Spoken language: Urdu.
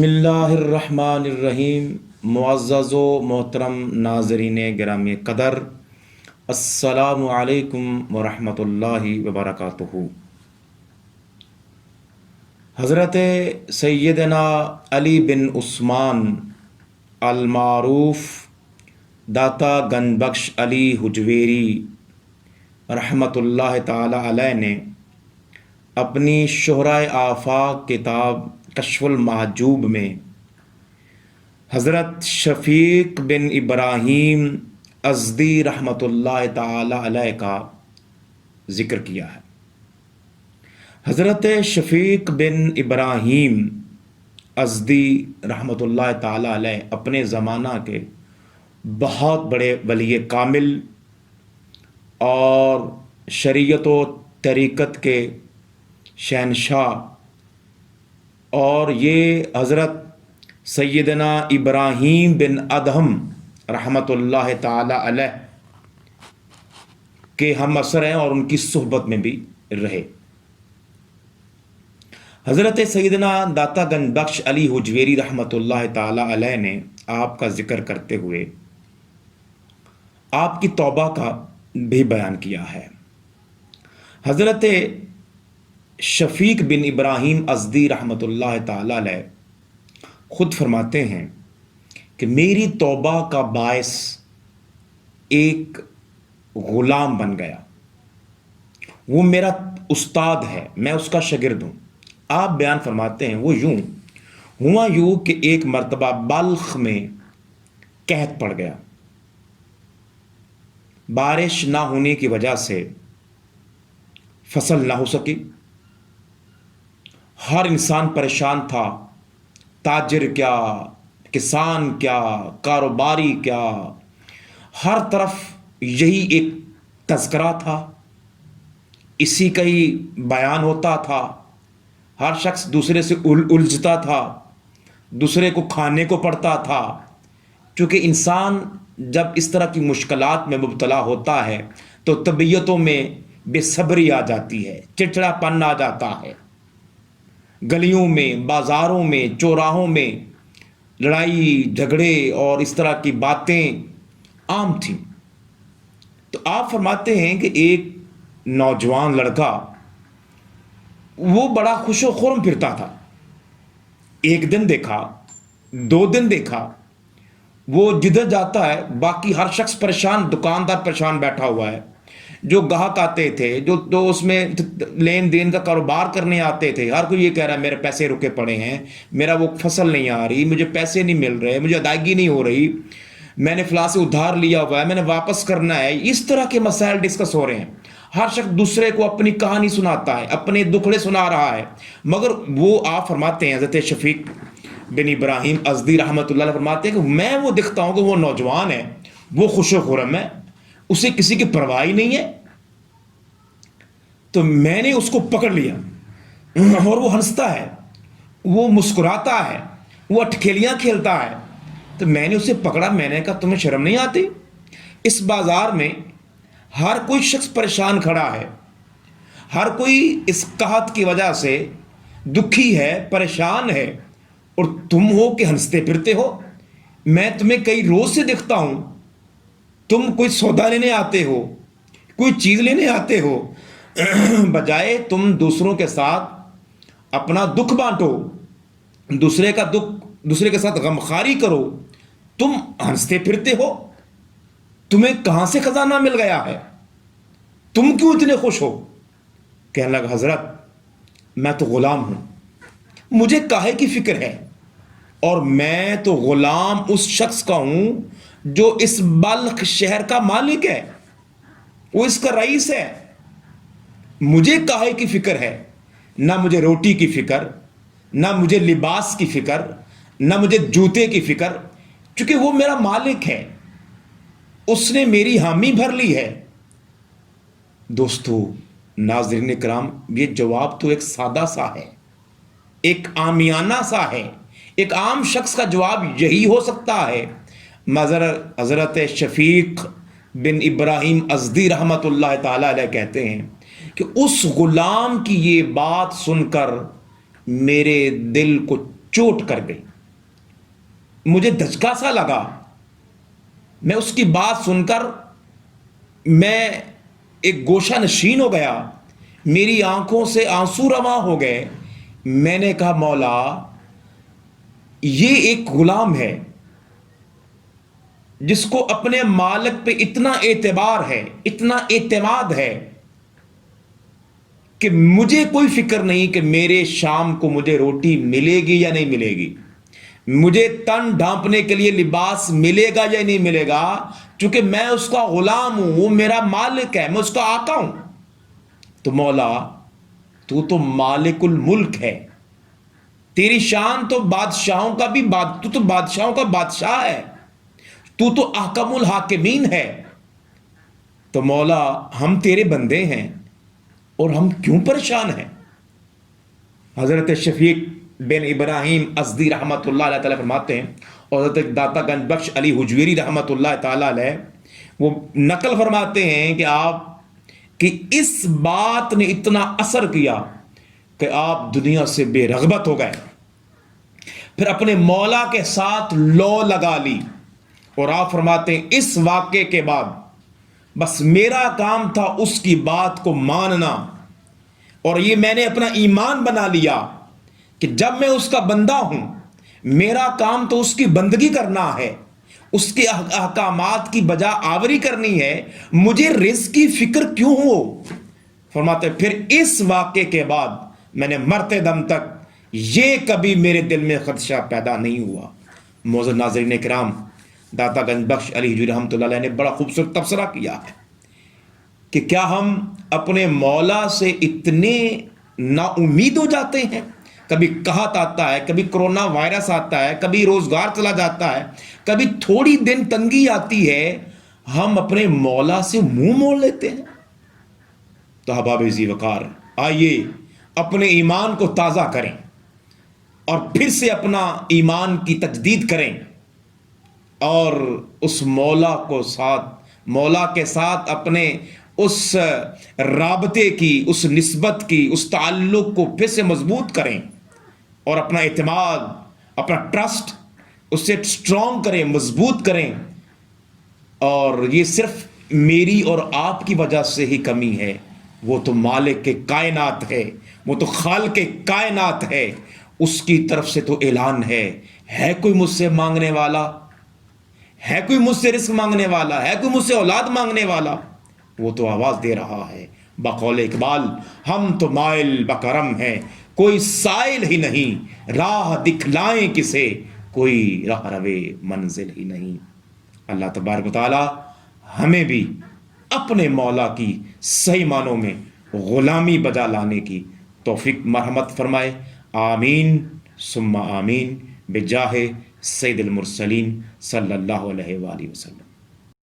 بسم اللہ الرحمن الرحیم۔ معزز و محترم ناظرین گرامی قدر، السلام علیکم ورحمۃ اللہ وبرکاتہ۔ حضرت سیدنا علی بن عثمان المعروف داتا گنج بخش علی حجویری رحمۃ اللہ تعالی علیہ نے اپنی شہرائے آفاق کتاب کشف المحجوب میں حضرت شفیق بن ابراہیم ازدی رحمۃ اللہ تعالی علیہ کا ذکر کیا ہے۔ حضرت شفیق بن ابراہیم ازدی رحمۃ اللہ تعالی علیہ اپنے زمانہ کے بہت بڑے ولی کامل اور شریعت و طریقت کے شہنشاہ، اور یہ حضرت سیدنا ابراہیم بن ادہم رحمۃ اللہ تعالی علیہ کے ہم عصر ہیں اور ان کی صحبت میں بھی رہے۔ حضرت سیدنا داتا گنج بخش علی حجویری رحمۃ اللہ تعالی علیہ نے آپ کا ذکر کرتے ہوئے آپ کی توبہ کا بھی بیان کیا ہے۔ حضرت شفیق بن ابراہیم ازدی رحمۃ اللہ تعالی علیہ خود فرماتے ہیں کہ میری توبہ کا باعث ایک غلام بن گیا، وہ میرا استاد ہے، میں اس کا شاگرد ہوں۔ آپ بیان فرماتے ہیں وہ یوں کہ ایک مرتبہ بلخ میں قحط پڑ گیا، بارش نہ ہونے کی وجہ سے فصل نہ ہو سکی، ہر انسان پریشان تھا، تاجر کیا، کسان کیا، کاروباری کیا، ہر طرف یہی ایک تذکرہ تھا، اسی کا ہی بیان ہوتا تھا، ہر شخص دوسرے سے الجھتا تھا، دوسرے کو کھانے کو پڑتا تھا، کیونکہ انسان جب اس طرح کی مشکلات میں مبتلا ہوتا ہے تو طبیعتوں میں بے صبری آ جاتی ہے، چڑچڑا پن آ جاتا ہے، گلیوں میں، بازاروں میں، چوراہوں میں لڑائی جھگڑے اور اس طرح کی باتیں عام تھیں۔ تو آپ فرماتے ہیں کہ ایک نوجوان لڑکا وہ بڑا خوش و خرم پھرتا تھا، ایک دن دیکھا، 2 دن دیکھا، وہ جدھر جاتا ہے باقی ہر شخص پریشان، دکاندار پریشان بیٹھا ہوا ہے، جو گاہک آتے تھے، جو اس میں لین دین کا کاروبار کرنے آتے تھے، ہر کوئی یہ کہہ رہا ہے میرے پیسے رکے پڑے ہیں، میرا وہ فصل نہیں آ رہی، مجھے پیسے نہیں مل رہے، مجھے ادائیگی نہیں ہو رہی، میں نے فلاں سے ادھار لیا ہوا ہے، میں نے واپس کرنا ہے۔ اس طرح کے مسائل ڈسکس ہو رہے ہیں، ہر شخص دوسرے کو اپنی کہانی سناتا ہے، اپنے دکھڑے سنا رہا ہے، مگر وہ آپ فرماتے ہیں حضرت شفیق بن ابراہیم ازدی رحمۃ اللہ علیہ فرماتے ہیں کہ میں وہ دیکھتا ہوں کہ وہ نوجوان ہے، وہ خوش و خرم ہے، اسے کسی کی پرواہ نہیں ہے، تو میں نے اس کو پکڑ لیا، اور وہ ہنستا ہے، وہ مسکراتا ہے، وہ اٹکھیلیاں کھیلتا ہے، تو میں نے اسے پکڑا، میں نے کہا تمہیں شرم نہیں آتی؟ اس بازار میں ہر کوئی شخص پریشان کھڑا ہے، ہر کوئی اس قحط کی وجہ سے دکھی ہے، پریشان ہے، اور تم ہو کہ ہنستے پھرتے ہو؟ میں تمہیں کئی روز سے دیکھتا ہوں، تم کوئی سودا لینے آتے ہو، کوئی چیز لینے آتے ہو، بجائے تم دوسروں کے ساتھ اپنا دکھ بانٹو، دوسرے کا دکھ دوسرے کے ساتھ غمخواری کرو، تم ہنستے پھرتے ہو، تمہیں کہاں سے خزانہ مل گیا ہے؟ تم کیوں اتنے خوش ہو؟ کہنے لگا حضرت میں تو غلام ہوں، مجھے کاہے کی فکر ہے، اور میں تو غلام اس شخص کا ہوں جو اس بلخ شہر کا مالک ہے، وہ اس کا رئیس ہے، مجھے کاہے کی فکر ہے؟ نہ مجھے روٹی کی فکر، نہ مجھے لباس کی فکر، نہ مجھے جوتے کی فکر، چونکہ وہ میرا مالک ہے، اس نے میری حامی بھر لی ہے۔ دوستو، ناظرین کرام، یہ جواب تو ایک سادہ سا ہے، ایک عامیانہ سا ہے، ایک عام شخص کا جواب یہی ہو سکتا ہے، مگر حضرت شفیق بن ابراہیم ازدی رحمۃ اللہ تعالی علیہ کہتے ہیں کہ اس غلام کی یہ بات سن کر میرے دل کو چوٹ کر گئی، مجھے دھچکا سا لگا. میں اس کی بات سن کر میں ایک گوشہ نشین ہو گیا. میری آنکھوں سے آنسو رواں ہو گئے. میں نے کہا مولا یہ ایک غلام ہے جس کو اپنے مالک پہ اتنا اعتبار ہے، اتنا اعتماد ہے کہ مجھے کوئی فکر نہیں کہ میرے شام کو مجھے روٹی ملے گی یا نہیں ملے گی، مجھے تن ڈھانپنے کے لیے لباس ملے گا یا نہیں ملے گا، چونکہ میں اس کا غلام ہوں، وہ میرا مالک ہے، میں اس کا آقا ہوں. تو مولا تو تو مالک الملک ہے، تیری شان تو بادشاہوں کا بھی تو تو بادشاہوں کا بادشاہ ہے، تو احکم الحاکمین ہے. تو مولا ہم تیرے بندے ہیں اور ہم کیوں پریشان ہیں؟ حضرت شفیق بن ابراہیم ازدی رحمۃ اللہ علیہ تعالیٰ فرماتے ہیں، اور حضرت داتا گنج بخش علی حجویری رحمۃ اللہ تعالیٰ علیہ وہ نقل فرماتے ہیں کہ آپ کی اس بات نے اتنا اثر کیا کہ آپ دنیا سے بے رغبت ہو گئے. پھر اپنے مولا کے ساتھ لو لگا لی، اور آپ فرماتے ہیں اس واقعے کے بعد بس میرا کام تھا اس کی بات کو ماننا، اور یہ میں نے اپنا ایمان بنا لیا کہ جب میں اس کا بندہ ہوں میرا کام تو اس کی بندگی کرنا ہے، اس کے احکامات کی بجا آوری کرنی ہے، مجھے رزق کی فکر کیوں ہو. فرماتے پھر اس واقعے کے بعد میں نے مرتے دم تک یہ کبھی میرے دل میں خدشہ پیدا نہیں ہوا. معزز ناظرین کرام، داتا گنج بخش علی حجویری رحمۃ اللہ علیہ نے بڑا خوبصورت تبصرہ کیا ہے کہ کیا ہم اپنے مولا سے اتنے نا امید ہو جاتے ہیں؟ کبھی قحط آتا ہے، کبھی کرونا وائرس آتا ہے، کبھی روزگار چلا جاتا ہے، کبھی تھوڑی دن تنگی آتی ہے، ہم اپنے مولا سے منہ موڑ لیتے ہیں. تو احباب ذی وقار، آئیے اپنے ایمان کو تازہ کریں اور پھر سے اپنا ایمان کی تجدید کریں، اور اس مولا کے ساتھ اپنے اس رابطے کی، اس نسبت کی، اس تعلق کو پھر سے مضبوط کریں، اور اپنا اعتماد، اپنا ٹرسٹ اس سے اسٹرانگ کریں، مضبوط کریں. اور یہ صرف میری اور آپ کی وجہ سے ہی کمی ہے، وہ تو مالک کے کائنات ہے، وہ تو خالق کے کائنات ہے، اس کی طرف سے تو اعلان ہے کوئی مجھ سے مانگنے والا، ہے کوئی مجھ سے رزق مانگنے والا، ہے کوئی مجھ سے اولاد مانگنے والا. وہ تو آواز دے رہا ہے بقول اقبال، ہم تو مائل بکرم ہیں، کوئی سائل ہی نہیں، راہ دکھلائیں کسے، کوئی راہ روے منزل ہی نہیں. اللہ تبارک و تعالی ہمیں بھی اپنے مولا کی صحیح معنوں میں غلامی بجا لانے کی توفیق مرحمت فرمائے. آمین ثم آمین بجاہ سید المرسلین صلی اللہ علیہ وآلہ وسلم.